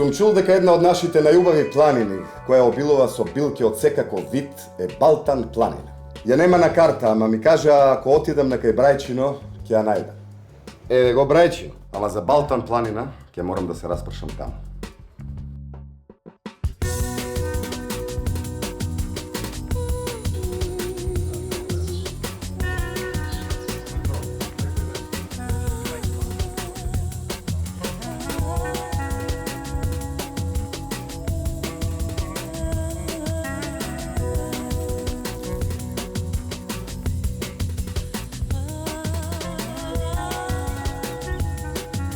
Сум чул дека една од нашите најубави планини, која обилува со билки од секаков вид, е Балтан планина. Ја нема на карта, ама ми кажа ако отидам на кај Брајчино, ќе ја најдам. Еве го Брајчино, ама за Балтан планина ќе морам да се распршам таму.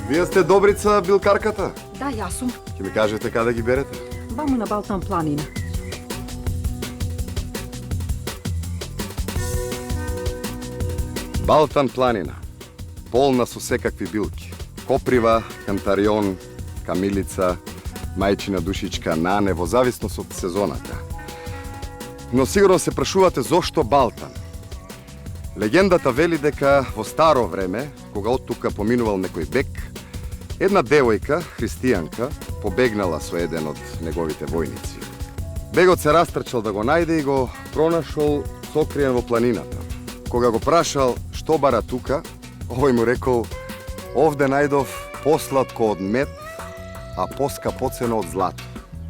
Вие сте Добрица, билкарката? Да, јас сум. Ќе ми кажете каде ги берете? Ваму на Балтан планина. Балтан планина, полна со секакви билки. Коприва, кантарион, камилица, мајчина душичка, нане, во зависност од сезоната. Но сигурно се прашувате зошто Балтан. Легендата вели дека во старо време, кога од тука поминувал некој бек, една девојка, христијанка, побегнала со еден од неговите војници. Бегот се растрчал да го најде и го пронашол сокриен во планината. Кога го прашал што бара тука, овој му рекол: овде најдов посладко од мед, а поскапоцено од злато.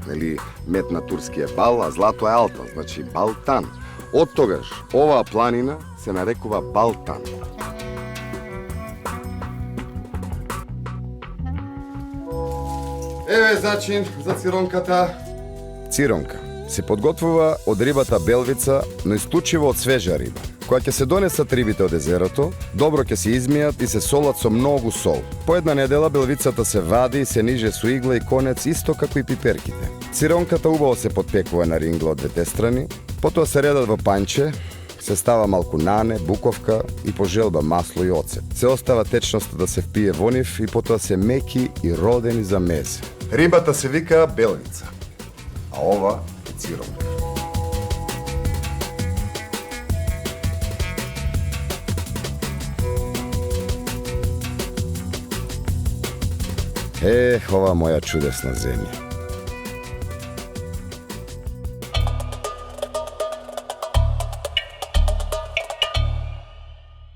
Нели, мед на турски е бал, а злато е алтан, значи Балтан. Од тогаш оваа планина се нарекува Балтан. Еве зачин за циронката. Циронка се подготвува од рибата белвица, но исклучиво од свежа риба. Кога ќе се донесат рибите од езерото, добро ќе се измијат и се солат со многу сол. По една недела белвицата се вади и се ниже со игла и конец, исто како и пиперките. Циронката убаво се подпекува на рингла од двете страни, потоа се редат во панче, се става малку нане, буковка и по желба масло и оцет. Се остава течноста да се впие во нив и потоа се меки и родени за мезе. Рибата се вика белвица, а ова е циронка. Ова моја чудесна земја.